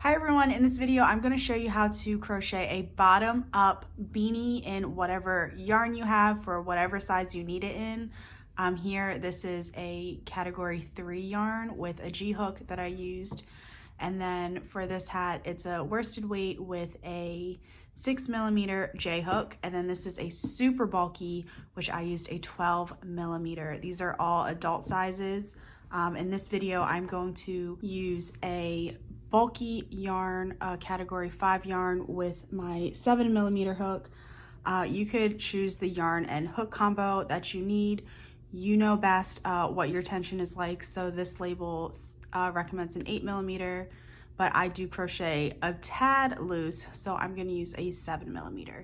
Hi everyone, in this video I'm going to show you how to crochet a bottom up beanie in whatever yarn you have for whatever size you need it in. Here this is a category 3 yarn with a G hook that I used, and then for this hat it's a worsted weight with a 6mm J hook, and then this is a super bulky which I used a 12mm. These are all adult sizes. In this video I'm going to use a bulky yarn, category 5 yarn with my 7mm hook. You could choose the yarn and hook combo that you need. You know best what your tension is like, so this label recommends an 8mm, but I do crochet a tad loose, so I'm going to use a 7mm.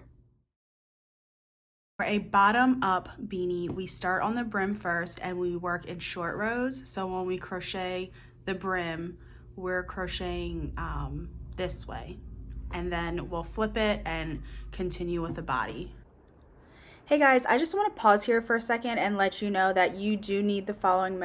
For a bottom up beanie, we start on the brim first and we work in short rows. So when we crochet the brim, we're crocheting this way, and then we'll flip it and continue with the body. Hey guys, I just want to pause here for a second and let you know that you do need the following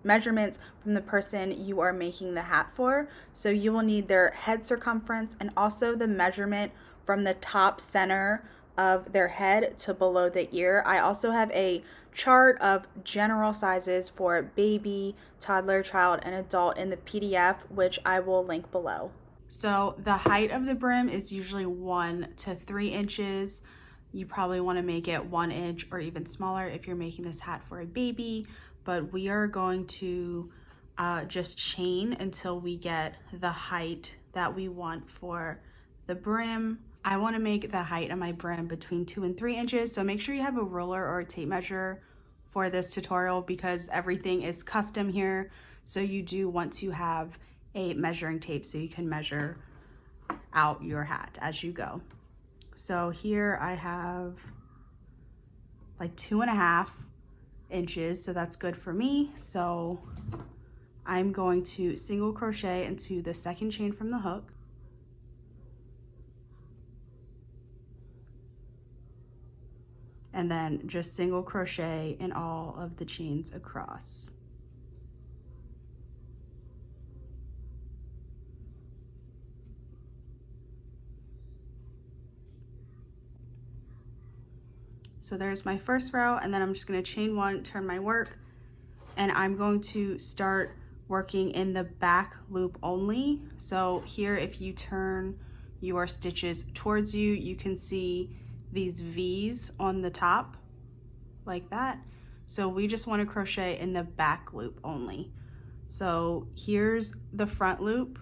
measurements from the person you are making the hat for. So you will need their head circumference and also the measurement from the top center of their head to below the ear. I also have a chart of general sizes for baby, toddler, child, and adult in the PDF, which I will link below. So the height of the brim is usually 1 to 3 inches. You probably want to make it 1 inch or even smaller if you're making this hat for a baby, but we are going to just chain until we get the height that we want for the brim. I want to make the height of my brim between 2 and 3 inches, so make sure you have a ruler or a tape measure for this tutorial because everything is custom here. So you do want to have a measuring tape so you can measure out your hat as you go. So here I have like 2.5 inches, so that's good for me. So I'm going to single crochet into the second chain from the hook. And then just single crochet in all of the chains across. So there's my first row, and then I'm just going to chain 1, turn my work, and I'm going to start working in the back loop only. So here, if you turn your stitches towards you, you can see these V's on the top like that. So we just want to crochet in the back loop only. So here's the front loop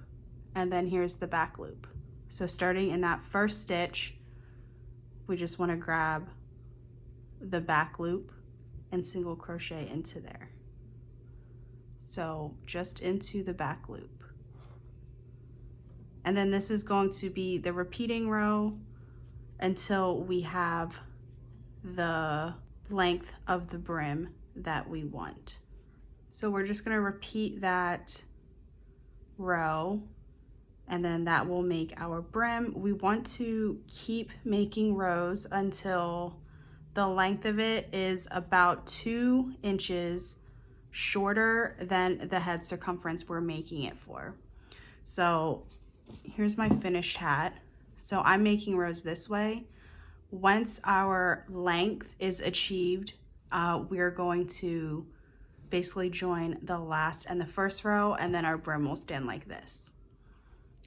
and then here's the back loop. So starting in that first stitch, we just want to grab the back loop and single crochet into there. So just into the back loop. And then this is going to be the repeating row until we have the length of the brim that we want. So we're just going to repeat that row, and then that will make our brim. We want to keep making rows until the length of it is about 2 inches shorter than the head circumference we're making it for. So here's my finished hat. So I'm making rows this way. Once our length is achieved, we're going to basically join the last and the first row, and then our brim will stand like this.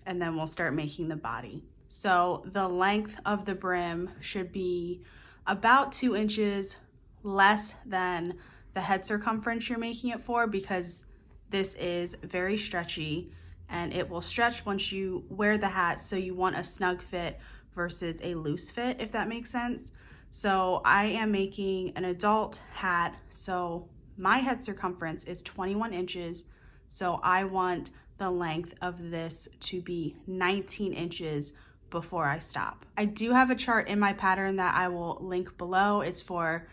And then we'll start making the body. So the length of the brim should be about 2 inches less than the head circumference you're making it for, because this is very stretchy and it will stretch once you wear the hat, so you want a snug fit versus a loose fit, if that makes sense. So I am making an adult hat, so my head circumference is 21 inches, so I want the length of this to be 19 inches before I stop. I do have a chart in my pattern that I will link below. It's for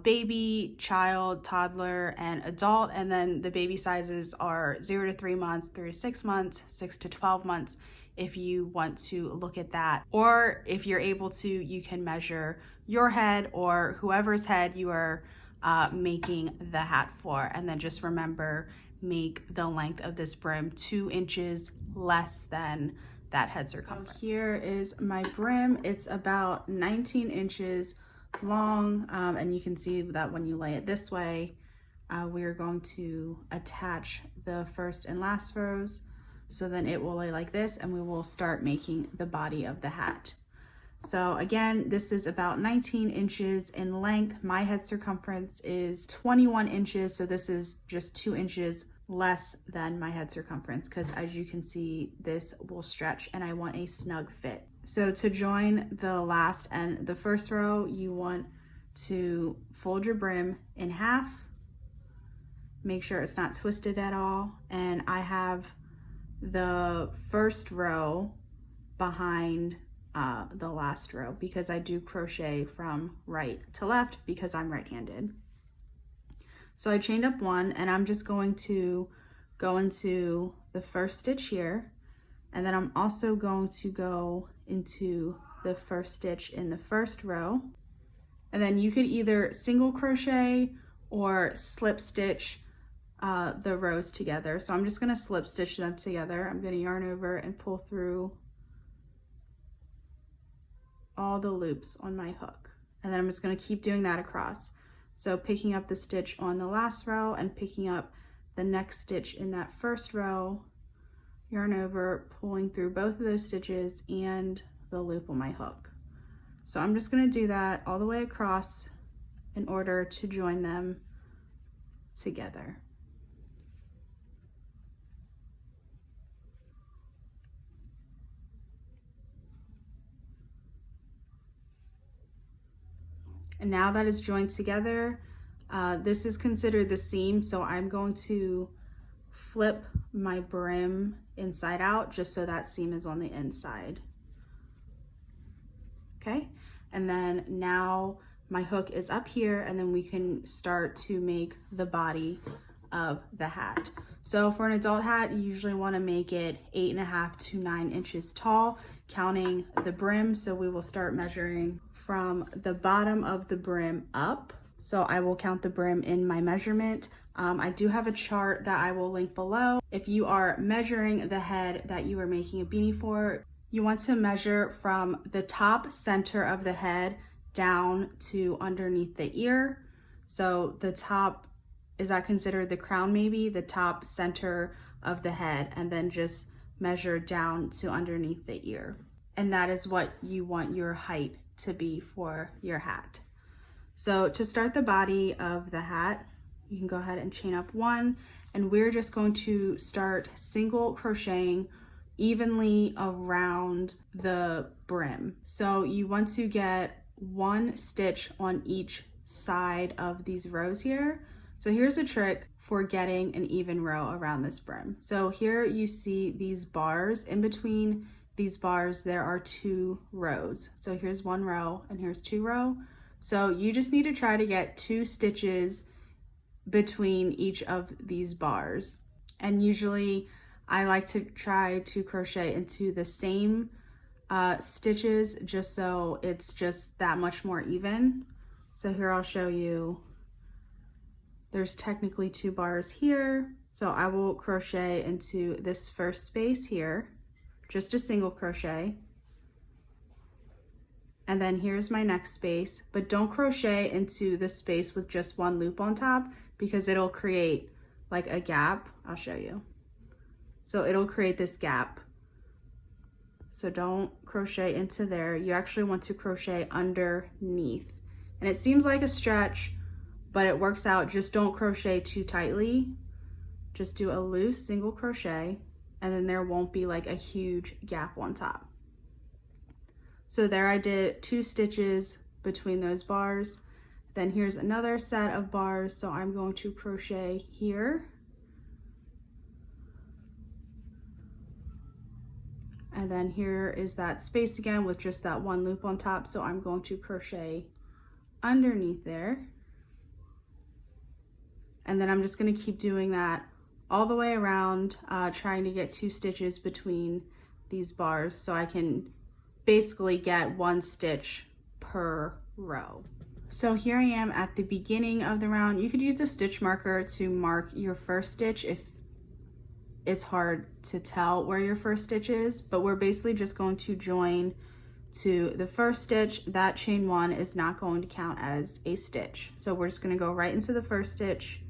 baby, child, toddler, and adult, and then the baby sizes are 0 to 3 months, 3 to 6 months, 6 to 12 months if you want to look at that. Or if you're able to, you can measure your head or whoever's head you are making the hat for, and then just remember make the length of this brim 2 inches less than that head circumference. So here is my brim. It's about 19 inches long, and you can see that when you lay it this way, we are going to attach the first and last rows, so then it will lay like this, and we will start making the body of the hat. So again, this is about 19 inches in length. My head circumference is 21 inches, so this is just 2 inches less than my head circumference, because as you can see, this will stretch and I want a snug fit. So to join the last and the first row, you want to fold your brim in half, make sure it's not twisted at all, and I have the first row behind the last row because I do crochet from right to left because I'm right-handed. So I chained up 1, and I'm just going to go into the first stitch here, and then I'm also going to go into the first stitch in the first row. And then you could either single crochet or slip stitch the rows together. So I'm just going to slip stitch them together. I'm going to yarn over and pull through all the loops on my hook, and then I'm just going to keep doing that across. So picking up the stitch on the last row and picking up the next stitch in that first row, yarn over, pulling through both of those stitches and the loop on my hook. So I'm just going to do that all the way across in order to join them together. And now that it's joined together, this is considered the seam, so I'm going to flip my brim inside out just so that seam is on the inside. Okay, and then now my hook is up here, and then we can start to make the body of the hat. So for an adult hat, you usually want to make it 8.5 to 9 inches tall, counting the brim. So we will start measuring from the bottom of the brim up. So I will count the brim in my measurement. I do have a chart that I will link below. If you are measuring the head that you are making a beanie for, you want to measure from the top center of the head down to underneath the ear. So the top, is that considered the crown maybe? The top center of the head, and then just measure down to underneath the ear. And that is what you want your height to be for your hat. So to start the body of the hat, you can go ahead and chain up 1, and we're just going to start single crocheting evenly around the brim. So you want to get 1 stitch on each side of these rows here. So here's a trick for getting an even row around this brim. So here you see these bars. In between these bars there are 2 rows. So here's 1 row and here's 2 row. So you just need to try to get 2 stitches between each of these bars. And usually I like to try to crochet into the same stitches just so it's just that much more even. So here I'll show you. There's technically 2 bars here. So I will crochet into this first space here, just a single crochet. And then here's my next space, but don't crochet into the space with just 1 loop on top because it'll create like a gap. I'll show you. So it'll create this gap. So don't crochet into there. You actually want to crochet underneath. And it seems like a stretch, but it works out. Just don't crochet too tightly. Just do a loose single crochet, and then there won't be like a huge gap on top. So there I did 2 stitches between those bars. Then here's another set of bars. So I'm going to crochet here. And then here is that space again with just that 1 loop on top. So I'm going to crochet underneath there. And then I'm just going to keep doing that all the way around, trying to get 2 stitches between these bars so I can basically get 1 stitch per row. So here I am at the beginning of the round. You could use a stitch marker to mark your first stitch if it's hard to tell where your first stitch is, but we're basically just going to join to the first stitch. That chain one is not going to count as a stitch. So we're just going to go right into the first stitch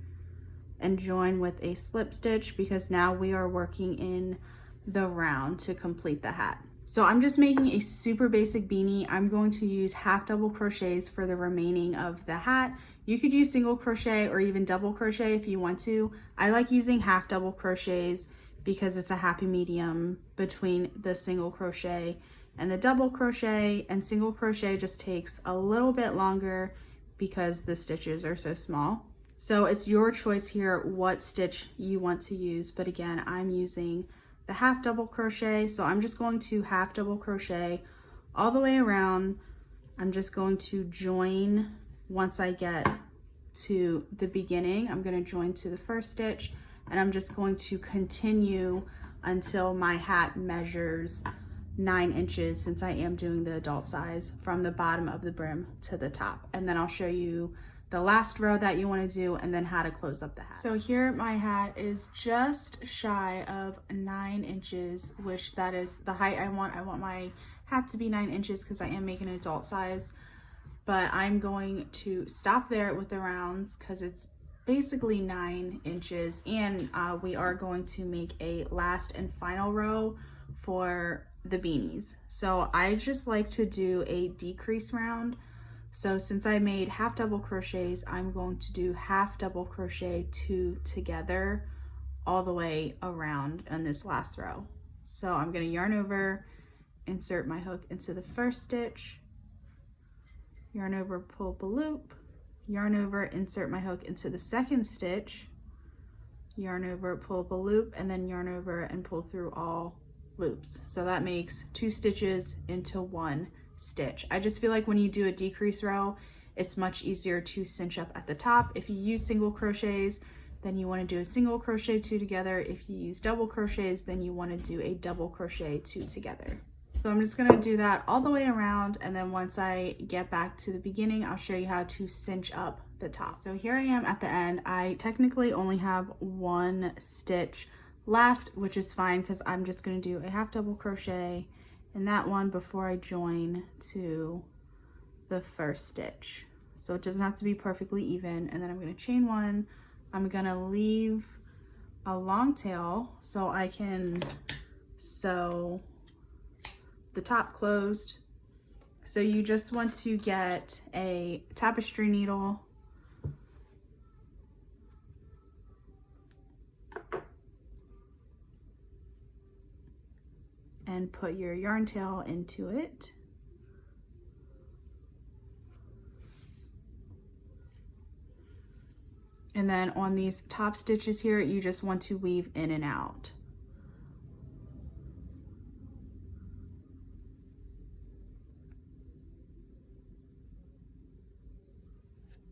and join with a slip stitch, because now we are working in the round to complete the hat. So I'm just making a super basic beanie. I'm going to use half double crochets for the remaining of the hat. You could use single crochet or even double crochet if you want to. I like using half double crochets because it's a happy medium between the single crochet and the double crochet, and single crochet just takes a little bit longer because the stitches are so small. So it's your choice here what stitch you want to use, but again, I'm using the half double crochet. So I'm just going to half double crochet all the way around. I'm just going to join once I get to the beginning. I'm going to join to the first stitch, and I'm just going to continue until my hat measures 9 inches, since I am doing the adult size, from the bottom of the brim to the top. And then I'll show you the last row that you want to do and then how to close up the hat. So here my hat is just shy of 9 inches, which that is the height I want. I want my hat to be 9 inches because I am making an adult size, but I'm going to stop there with the rounds because it's basically 9 inches, and we are going to make a last and final row for the beanies. So I just like to do a decrease round. So since I made half double crochets, I'm going to do half double crochet 2 together all the way around in this last row. So I'm going to yarn over, insert my hook into the first stitch, yarn over, pull up a loop, yarn over, insert my hook into the second stitch, yarn over, pull up a loop, and then yarn over and pull through all loops. So that makes 2 stitches into 1 stitch. I just feel like when you do a decrease row, it's much easier to cinch up at the top. If you use single crochets, then you want to do a single crochet 2 together. If you use double crochets, then you want to do a double crochet 2 together. So I'm just going to do that all the way around, and then once I get back to the beginning, I'll show you how to cinch up the top. So here I am at the end. I technically only have 1 stitch left, which is fine because I'm just going to do a half double crochet in that one before I join to the first stitch. So it doesn't have to be perfectly even, and then I'm going to chain 1. I'm going to leave a long tail so I can sew the top closed. So you just want to get a tapestry needle and put your yarn tail into it. And then on these top stitches here, you just want to weave in and out.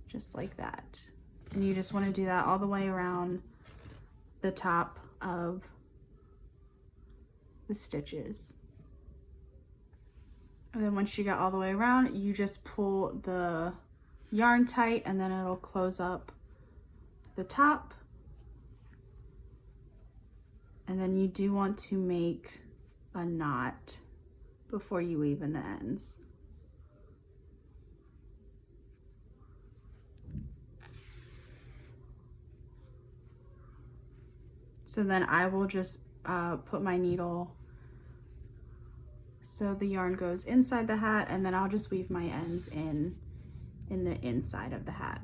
Just like that. And you just want to do that all the way around the top of the stitches. And then once you get all the way around, you just pull the yarn tight, and then it'll close up the top. And then you do want to make a knot before you weave in the ends. So then I will just put my needle so the yarn goes inside the hat, and then I'll just weave my ends in the inside of the hat.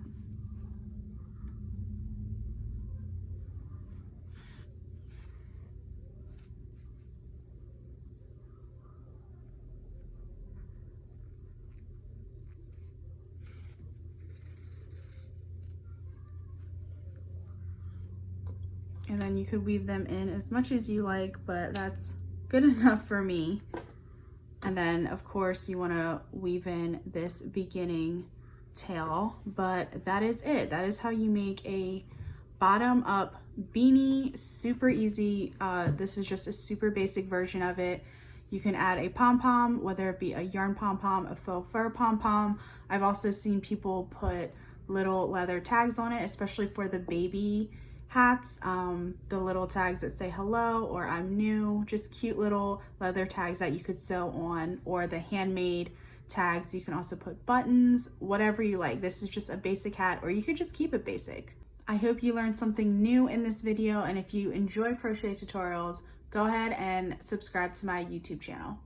And then you could weave them in as much as you like, but that's good enough for me. And then of course you want to weave in this beginning tail, but that is it. That is how you make a bottom up beanie. Super easy. This is just a super basic version of it. You can add a pom-pom, whether it be a yarn pom-pom, a faux fur pom-pom. I've also seen people put little leather tags on it, especially for the baby hats, the little tags that say hello or I'm new, just cute little leather tags that you could sew on, or the handmade tags. You can also put buttons, whatever you like. This is just a basic hat, or you could just keep it basic. I hope you learned something new in this video, and if you enjoy crochet tutorials, go ahead and subscribe to my YouTube channel.